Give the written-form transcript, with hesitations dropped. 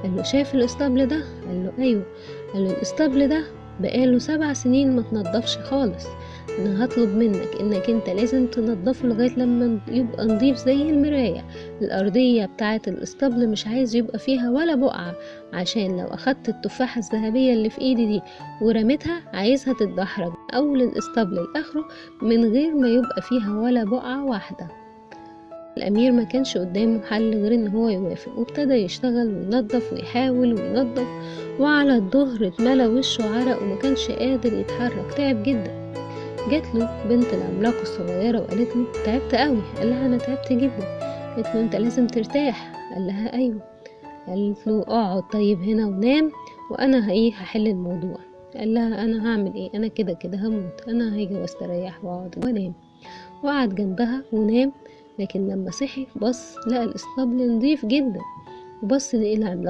قال له شايف الاسطبل ده؟ قال له ايوه. قال له الاسطبل ده بقاله 7 سنين ما تنضفش خالص، انا هطلب منك انك انت لازم تنضفه لغاية لما يبقى نضيف زي المراية. الارضية بتاعة الاسطبل مش عايز يبقى فيها ولا بقعة، عشان لو اخدت التفاحة الذهبية اللي في ايدي دي ورميتها عايزها تتدحرج اول الاسطبل لاخره من غير ما يبقى فيها ولا بقعة واحدة. الأمير ما كانش قدامه حل غير إن هو يوافق، وابتدى يشتغل وينظف ويحاول وينظف، وعلى الظهر اتملى وشه عرق وما كانش قادر يتحرك، تعب جدا. جات له بنت العملاق الصغيرة وقالت له تعبت قوي. قال لها أنا تعبت جدا. قالت له أنت لازم ترتاح. قال لها أيوه. قالت له اقعد طيب هنا ونام وأنا هحل الموضوع. قال لها أنا هعمل إيه؟ أنا كده كده هموت، أنا هاجي واستريح واقعد وانام. وقعد جنبها ونام. لكن لما صحي بص لقى الاسطبل نضيف جدا، وبص لقى العملاق